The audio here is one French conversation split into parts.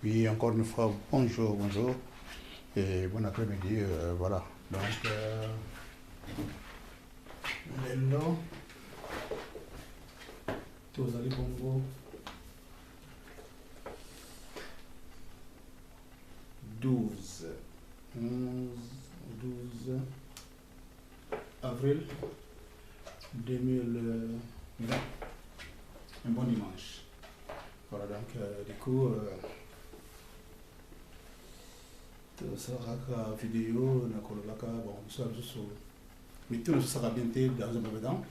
Oui, encore une fois, bonjour, bonjour et bon après-midi. Voilà. Donc, Lelo, Tozali Bongo, 12, 12 avril 2020, un bon dimanche. Voilà, donc, du coup, Saraka vidéo, Nakolaka, bon, ça, mais tout sera bien dans un premier temps.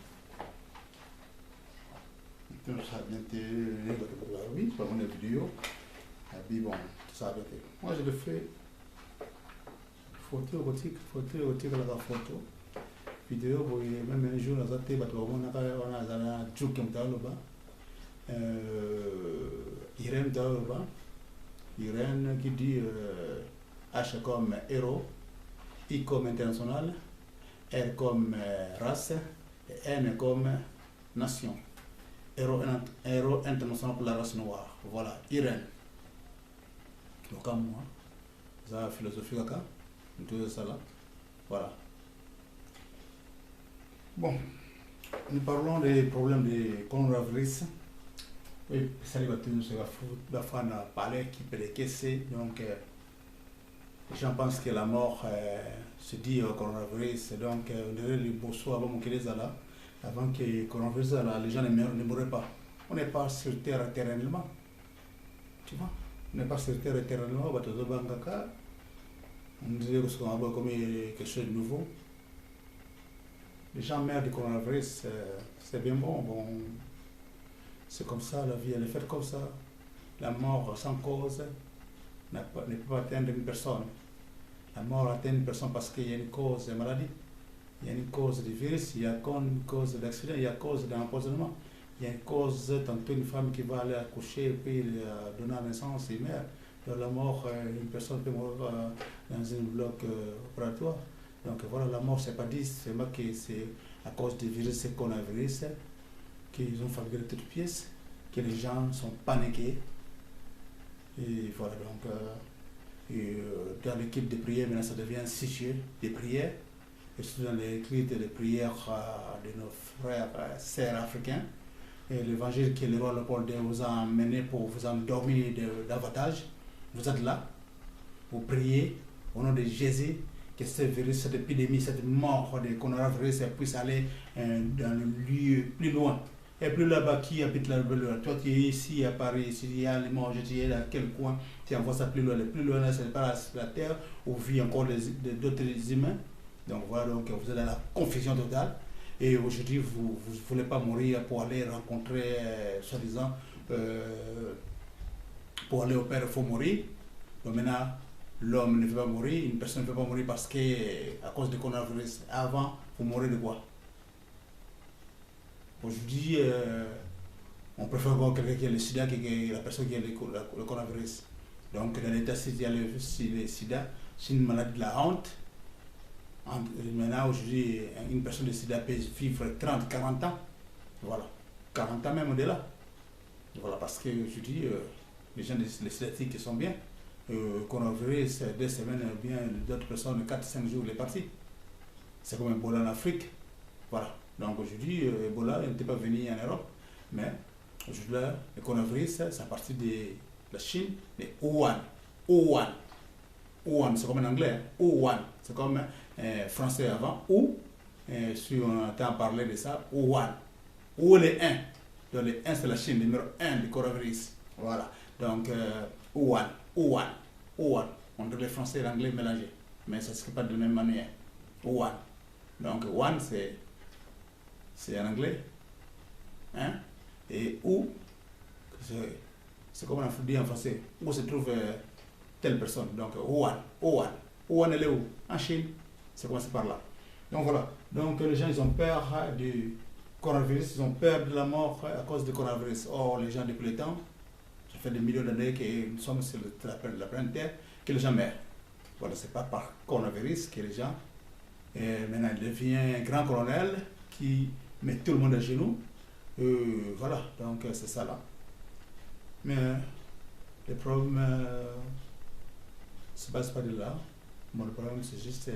Tout sera bien oui, c'est pas mon vidéo. Et puis bon, tout ça a bien été. Moi, je le fais photo érotique, la photo. Vidéo, bon, même un jour, on a Tchouk Irène Taoloba. Irène qui dit H comme héros, I comme international, R comme race, et N comme nation. Héros international pour la race noire. Voilà, Irène. Comme moi, ça philosophie kaka, tout ça là. Voilà. Bon, nous parlons des problèmes de coronavirus. Oui, ça va tout se la fin à parler qui peut les caisser. Donc, les gens pensent que la mort se dit au coronavirus. Donc, on dirait les bossos avant mon là, avant que le coronavirus, là, les gens ne mourraient pas. On n'est pas sur terre éternellement. Tu vois? On n'est pas sur terre éternellement. On dirait que c'est comme quelque chose de nouveau. Les gens meurent du coronavirus, c'est bien bon. C'est comme ça, la vie, elle est faite comme ça. La mort sans cause ne peut pas atteindre une personne. La mort atteint une personne parce qu'il y a une cause de maladie, il y a une cause de virus, il y a une cause d'accident, il y a une cause d'empoisonnement, il y a une cause, tantôt une femme qui va aller accoucher et puis donner naissance et meurt. Dans la mort, une personne peut mourir dans un bloc opératoire. Donc voilà, la mort, c'est pas dit, c'est que c'est à cause du virus, c'est qu'on a virus, qu'ils ont fabriqué toutes pièces, que les gens sont paniqués. Et voilà, donc dans l'équipe de prière, maintenant ça devient un sujet de prière. Et surtout dans l'équipe de prière de nos frères et sœurs africains. Et l'évangile que le roi Léopold II vous a emmené pour vous endormir davantage. Vous êtes là, vous priez au nom de Jésus, que ce virus, cette épidémie, cette mort de coronavirus puisse aller dans le lieu plus loin. Et plus là-bas, qui habite là-bas? Toi, tu es ici à Paris, s'il y a les morts, tu es dans quel coin? Tu envoies ça plus loin. Le plus loin, c'est pas la terre où vit encore d'autres humains. Donc voilà, donc vous êtes dans la confusion totale. Et aujourd'hui, vous ne voulez pas mourir pour aller rencontrer, soi-disant, pour aller au Père, il faut mourir. Donc maintenant, l'homme ne veut pas mourir, une personne ne veut pas mourir parce que, à cause du coronavirus, avant, vous mourrez de quoi? Aujourd'hui, on préfère voir quelqu'un qui a le sida que la personne qui a le coronavirus. Donc, dans l'état, s'il y a le sida, c'est une maladie de la honte. Maintenant, aujourd'hui, une personne de sida peut vivre 30, 40 ans. Voilà. 40 ans même au-delà. Voilà, parce que je dis, les gens, les statistiques sont bien. Coronavirus, 2 semaines, bien d'autres personnes, 4-5 jours, il est parti. C'est comme Ebola en Afrique. Voilà. Donc aujourd'hui, Ebola n'était pas venu en Europe. Mais aujourd'hui, le coronavirus, c'est à partir de la Chine, de Wuhan. Wuhan. Wuhan, c'est comme en anglais. Hein. Wuhan. C'est comme français avant. Ou, si on entend parler de ça, Wuhan. Où les 1. Donc les 1, c'est la Chine, numéro 1 du coronavirus. Voilà. Donc, Wuhan. Wuhan. Wuhan. On dirait le français et l'anglais mélangés. Mais ça ne se fait pas de la même manière. Wuhan. Donc, Wuhan, c'est en anglais. Hein? Et où, c'est comme on dit en français, où se trouve telle personne. Donc, Wuhan. Wuhan. Wuhan, elle est où? En Chine. C'est commencé par là. Donc, voilà. Donc, les gens, ils ont peur du coronavirus, ils ont peur de la mort à cause du coronavirus. Or, les gens, depuis le temps, ça fait des millions d'années que nous sommes sur la planète Terre, que les gens meurent. Voilà, c'est pas par coronavirus que les gens. Et maintenant, il devient un grand colonel qui met tout le monde à genoux. Voilà, donc c'est ça là. Mais Le problème se passe pas de là. Moi, le problème, c'est juste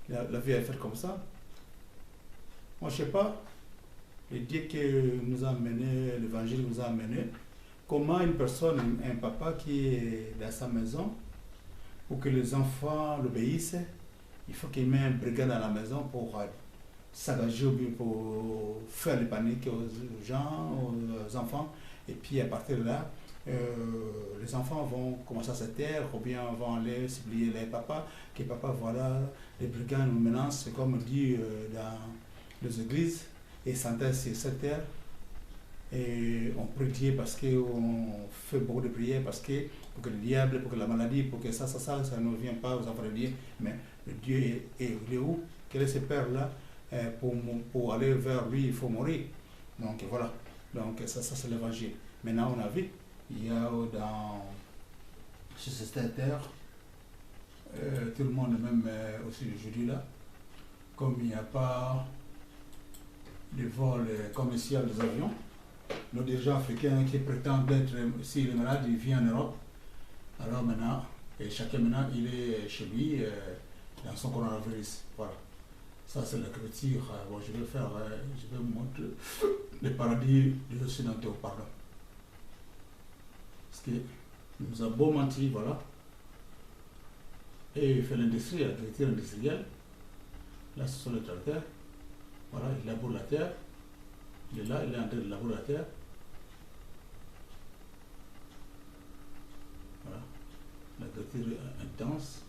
la vie est faite comme ça. Moi, je sais pas, le Dieu que nous a amené, l'évangile nous a amené, comment une personne, un papa qui est dans sa maison, pour que les enfants l'obéissent, il faut qu'il mette un brigand dans la maison pour s'engager ou bien pour faire les paniques aux gens, aux enfants. Et puis à partir de là, les enfants vont commencer à se taire ou bien vont aller supplier les papas, que papa, voilà, les brigands nous menacent, comme on dit dans les églises, et s'entendent sur cette terre. Et on prie Dieu parce qu'on fait beaucoup de prières, parce que pour que le diable, pour que la maladie, pour que ça ne vient pas aux enfants de Dieu. Mais le Dieu est où? Quel est ce père-là? Pour aller vers lui, il faut mourir. Donc voilà. Donc ça c'est l'évangile. Maintenant, on a vu, il y a sur cette terre, tout le monde, même aussi aujourd'hui là, comme il n'y a pas de vol commercial des avions, nos dirigeants africains qui prétendent être, si les malades, ils viennent en Europe, alors maintenant, et chacun maintenant, il est chez lui dans son coronavirus. Voilà. Ça, c'est l'écriture. Bon, je vais vous montrer le paradis des Occidentaux, pardon. Parce qu'il nous a beau mentir, voilà. Et il fait l'industrie, l'agriculture industrielle. Là, ce sont les tracteurs. Voilà, il laboure la terre. Il est là, il est en train de labourer la terre. Voilà. L'agriculture intense.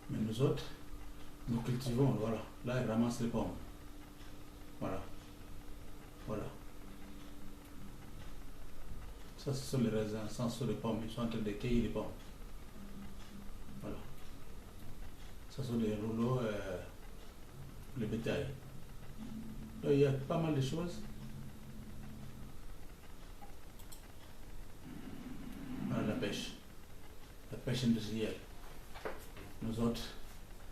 Mais nous autres, nous cultivons, voilà. Là, il ramasse les pommes. Voilà. Voilà. Ça, ce sont les raisins, ça, ce sont les pommes. Ils sont en train de cueillir les pommes. Voilà. Ça sont des rouleaux, le bétail. Donc, il y a pas mal de choses. Voilà la pêche. La pêche industrielle. Nous autres,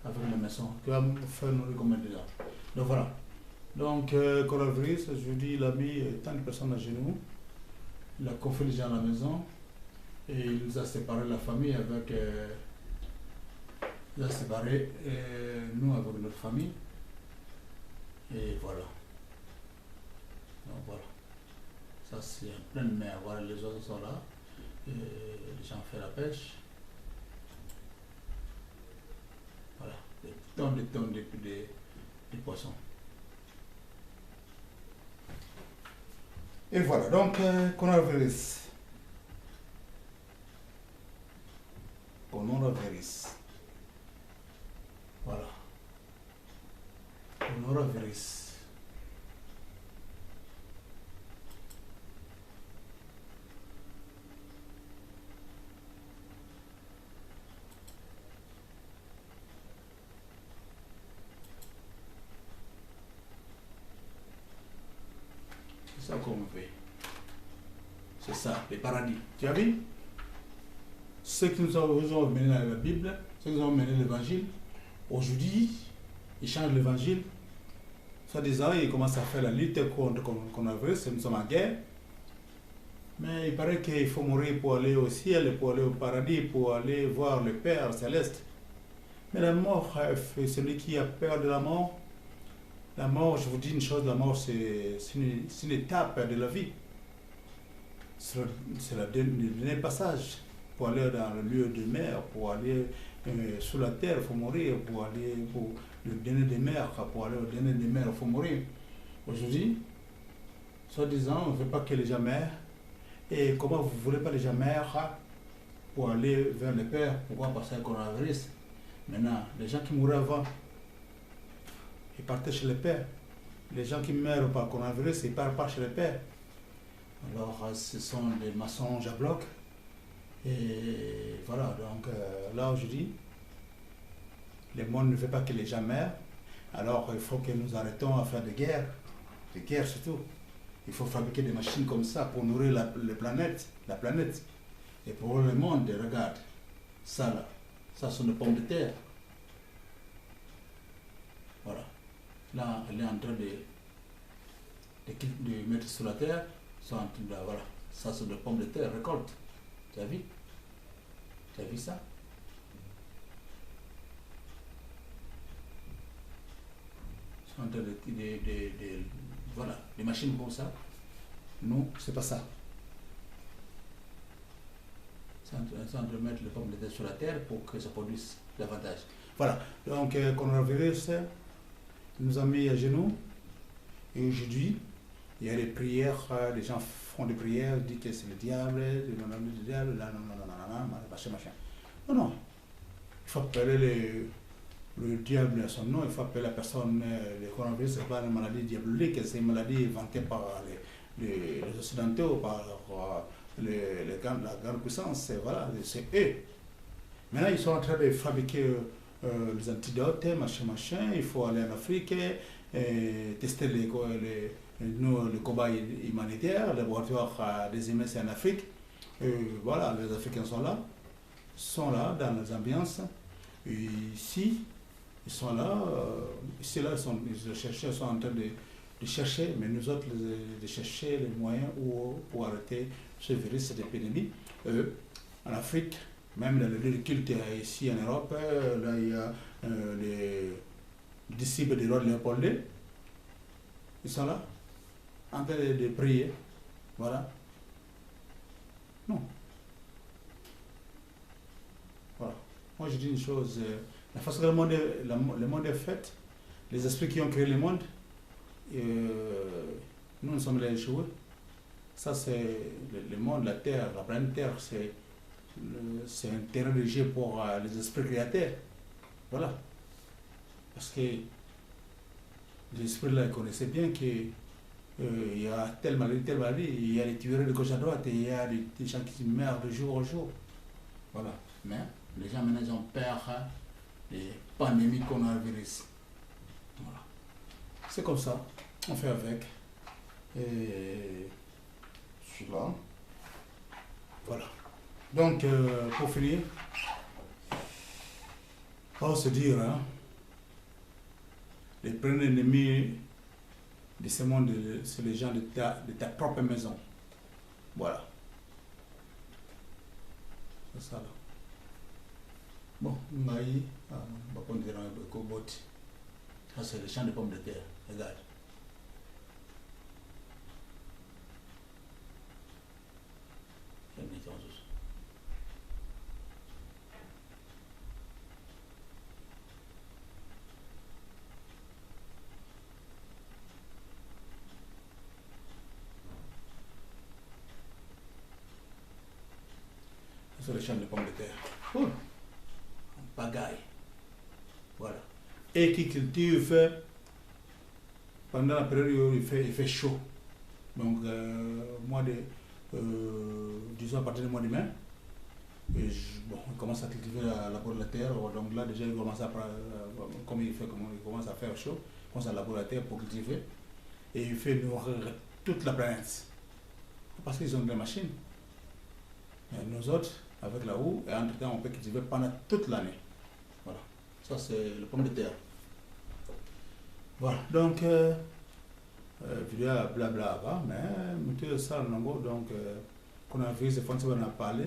avec la maison, qui va faire nous recommander là. Donc voilà. Donc, coronavirus, je vous dis, il a mis tant de personnes à genoux. Il a confiné les gens à la maison. Et il nous a séparé la famille avec. Il a séparé nous avec notre famille. Et voilà. Donc voilà. Ça c'est en pleine mer. Voilà, les oiseaux sont là. Et les gens font la pêche. Voilà. Des tonnes de poissons. Et voilà. Donc, coronavirus. Coronavirus. Voilà. Coronavirus. C'est ça qu'on fait. C'est ça, les paradis. Tu as vu? Ceux qui nous ont mené la Bible, ceux qui nous ont mené l'évangile, aujourd'hui, ils changent l'évangile. Soi-disant, ils commencent à faire la lutte contre le coronavirus, nous sommes en guerre. Mais il paraît qu'il faut mourir pour aller au ciel, pour aller au paradis, pour aller voir le Père céleste. Mais la mort, celui qui a peur de la mort, je vous dis une chose, la mort c'est une étape de la vie. C'est le dernier passage. Pour aller dans le lieu de mer, pour aller sous la terre, il faut mourir. Pour aller pour le dernier des mers, pour aller au dernier des mers, il faut mourir. Aujourd'hui, soi-disant, on ne veut pas que les gens meurent. Et comment vous ne voulez pas les gens meurent pour aller vers le Père? Pourquoi passer le coronavirus? Maintenant, les gens qui mouraient avant, ils partaient chez le Père. Les gens qui meurent par coronavirus, ils ne partent pas chez le Père. Alors, ce sont des mensonges à bloc. Et voilà, donc là aujourd'hui, le monde ne veut pas que les gens meurent. Alors il faut que nous arrêtons à faire des guerres surtout. Il faut fabriquer des machines comme ça pour nourrir la planète. Et pour le monde, regarde, ça là, ça sont des pommes de terre. Voilà. Là, elle est en train de mettre sur la terre, sont en train de, voilà. Ça, c'est des pommes de terre récolte. Tu as vu? Tu as vu ça? Ils sont en train voilà, des machines comme ça. Non, c'est pas ça. C'est en train de mettre les pommes de terre sur la terre pour que ça produise davantage. Voilà, donc coronavirus nous a mis à genoux. Et aujourd'hui, il y a des prières, les gens font des prières, disent que c'est le diable, là, non, machin. Non, non, il faut appeler le diable à son nom, il faut appeler la personne, le coronavirus, ce n'est pas une maladie diabolique, c'est une maladie inventée par les Occidentaux, par la grande puissance, voilà, c'est eux. Maintenant, ils sont en train de fabriquer les antidotes, machin, il faut aller en Afrique, tester le combat humanitaire, le laboratoire des émissions en Afrique. Voilà, les Africains sont là dans les ambiances. Et ici, ils sont là, les chercheurs sont en train de chercher, mais nous autres, de chercher les moyens pour arrêter ce virus, cette épidémie. En Afrique, même dans le lieu de culte ici en Europe, là il y a les disciples du roi Léopold II. Ils sont là, en train de prier. Voilà. Non. Voilà. Moi je dis une chose, la façon dont le monde est fait, les esprits qui ont créé le monde, nous sommes les joueurs. Ça c'est le monde, la terre, la planète Terre, c'est un terrain de jeu pour les esprits créateurs. Voilà. Parce que les esprits là connaissaient bien qu'il y a telle maladie, il y a des tueries de gauche à droite et il y a des gens qui meurent de jour au jour. Voilà. Mais les gens maintenant ils ont peur des pandémies coronavirus. Voilà. C'est comme ça. On fait avec. Et je suis là. Voilà. Donc, pour finir, on va se dire, hein, les premiers ennemis de ce monde, c'est les gens de ta propre maison. Voilà. C'est ça là. Bon, maïs, on va prendre un cobot. Ça, c'est le champ de pommes de terre. Regarde. Sur le champ de pommes de terre. Oh, pagaille. Voilà. Et qui cultive pendant la période où il fait chaud. Donc, disons à partir du mois de mai, on commence à cultiver la terre. Donc là, déjà, il commence à commence à faire chaud, il commence à labourer la terre pour cultiver. Et il fait nourrir toute la planète. Parce qu'ils ont des machines. Et nous autres, avec la roue, et entre-temps, on peut cultiver pendant toute l'année. Voilà. Ça, c'est le pomme de terre. Voilà. Donc, vidéo blabla, mais ça, donc, coronavirus, c'est François on a parlé.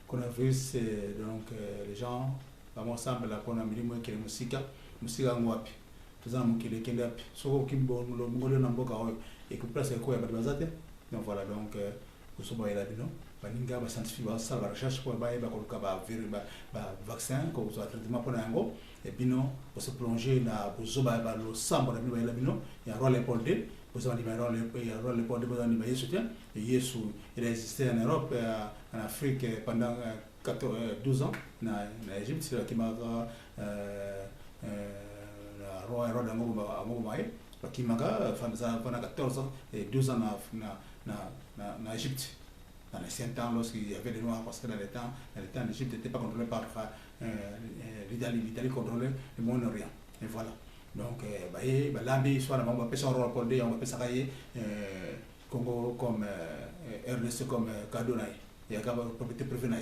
Coronavirus, c'est donc les gens, ensemble, la coronavirus, qui est musique, ngwapi. Faisant mon qui est kendapi. So, kimbo, le mongolien n'amboka, et que place, quoi, il y a donc voilà, donc, vous savez, il y a des noms. Baninga ba scientifique ba ça va recherche pour ba koluka ba vaccin ko so traitement pour nango et bino pour se plonger na bozoba ba lo sambo na bino bino ya rôle Léopold pour ça il y a rôle Léopold pour ni ba yesu et Yesu il a existé en Europe en Afrique pendant 12 ans na Égypte c'est qui m'a la roi dango ba qui m'a pendant 14 ans et 12 ans na Égypte. Dans les 5 temps, lorsqu'il y avait des Noirs, parce que dans les temps l'Égypte n'était pas contrôlé par l'Italie contrôlait le Moyen-Orient. Et voilà. Donc, là, on va faire son rôle, on va faire ça Congo comme RDC comme Kadonaï. Il y a une propriété privée.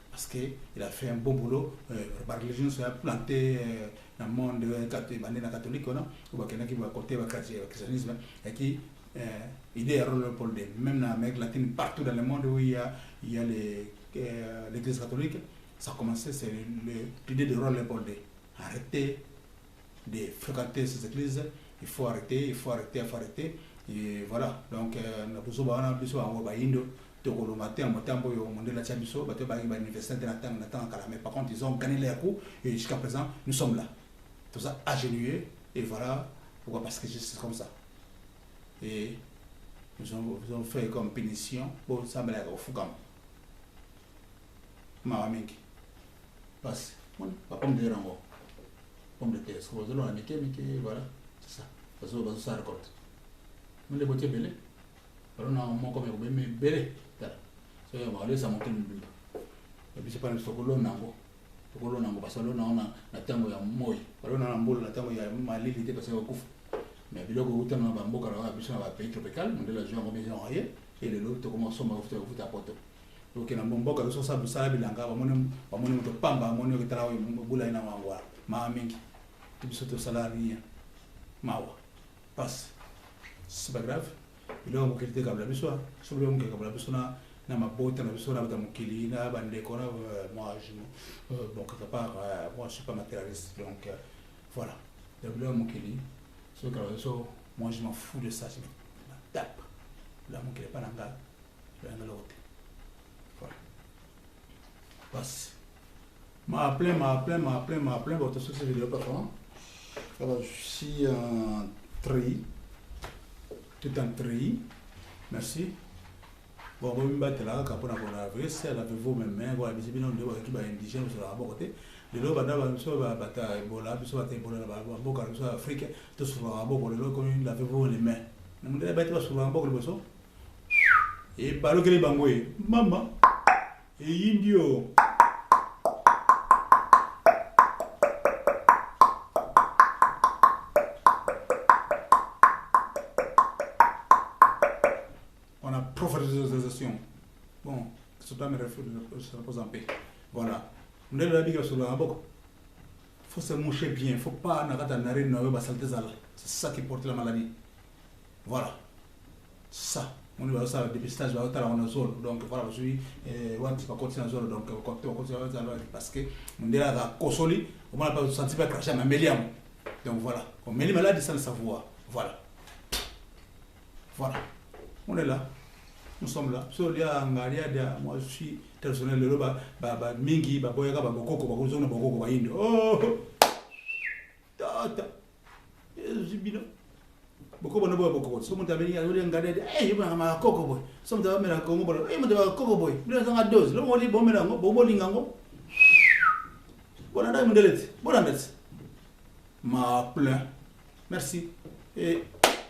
Parce qu'il a fait un bon boulot. Par religion, ça a planté dans le monde catholique, ou quelqu'un qui va côté le christianisme, et qui idée à Léopold II. Même en Amérique latine, partout dans le monde où il y a l'église catholique, ça a commencé, c'est l'idée de Léopold II. Arrêtez de fréquenter ces églises, il faut arrêter, il faut arrêter, il faut arrêter. Et voilà, donc, par contre, ils ont gagné les coups et jusqu'à présent, nous sommes là. Tout ça agenouillé, et voilà pourquoi, parce que c'est comme ça. Et nous avons fait comme pénition pour ça, mais au Fougam. Mawamingi. Parce que, pas pomme de rango. Pomme de terre, ce que vous avez dit, voilà, c'est ça. Parce que vous avez ça récolte. Mais les boîtiers belés. Alors, on a un mot comme vous, mais belé. So, on va aller ça monter le bimba. Et puis, c'est pas un sokolo nango. Sokolo nango, parce que là, on a la tango ya moi. Alors, on a un bol, la tango ya malilité, parce que vous couvre. Mais puis là, vous avez un bambou, car on a un pays tropical, on a la joie en maison rien, et les autres commencent à vous apporter. Donc, on a un bon car ça, ça, bilanga, on a un pamba, on a un travail, boula ina wangwa, maamingi, tu peux sauter salarié, mawa, passe. C'est pas grave. Il y a un peu de câble à bisou, sur le monde câble à bisou, na ma botte, na bisou, na mukili, na bande, moi, bon, quelque part, moi, je suis pas matérialiste, donc voilà. Le mukili, sur le câble, moi, je m'en fous de ça, je me tape. Là, mukili, pas l'anga, je vais l'autre. Voilà. Passe. M'a appelé, votre succès vidéo parfois. Alors, je suis un tri. Tout un tri. Merci. Bon, vous me battez là, quand on a vu, c'est avez-vous même, voilà, visiblement, on doit être indigène sur la côté. Les lots, on va battre Ebola, puis on va battre Ebola, on va battre Afrique, tout sur la boue, les lots, comme l'avez-vous les mains. On va battre sur la boue, le boisson. Et par le que les bangoués, maman, et indio. Professionnalisation. Bon, ce temps me repose en paix. Voilà. On est là, sur la boque. Il faut se moucher bien. Il ne faut pas c'est ça qui porte la maladie. Voilà. Ça. On va faire le dépistage, on va en zone. Donc voilà, je suis pas continuer en zone. Donc on continue parce que on est là à Kosoli, on va pas sentir pas cracher à Méliam. Donc voilà. On met les malades sans le savoir. Voilà. Voilà. On est là. Nous sommes là. So, moi je suis traditionnel le mingi, boyaga, bokoko, bakuzona, bokoko, bayindo. Oh! Tata! Zibino. Bokoko, no boy, bokoko. So, mutabeni, I will engage. Hey, you are my coco boy. Some of them are Congo, hey, coco boy. There's a dose. No only bomerango, bobolingango. Bon, on a ma plein. Merci. Et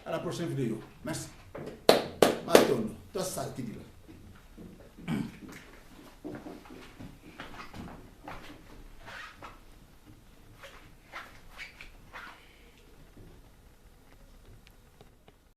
à la prochaine vidéo. Merci. Toi, ça, tu dis là.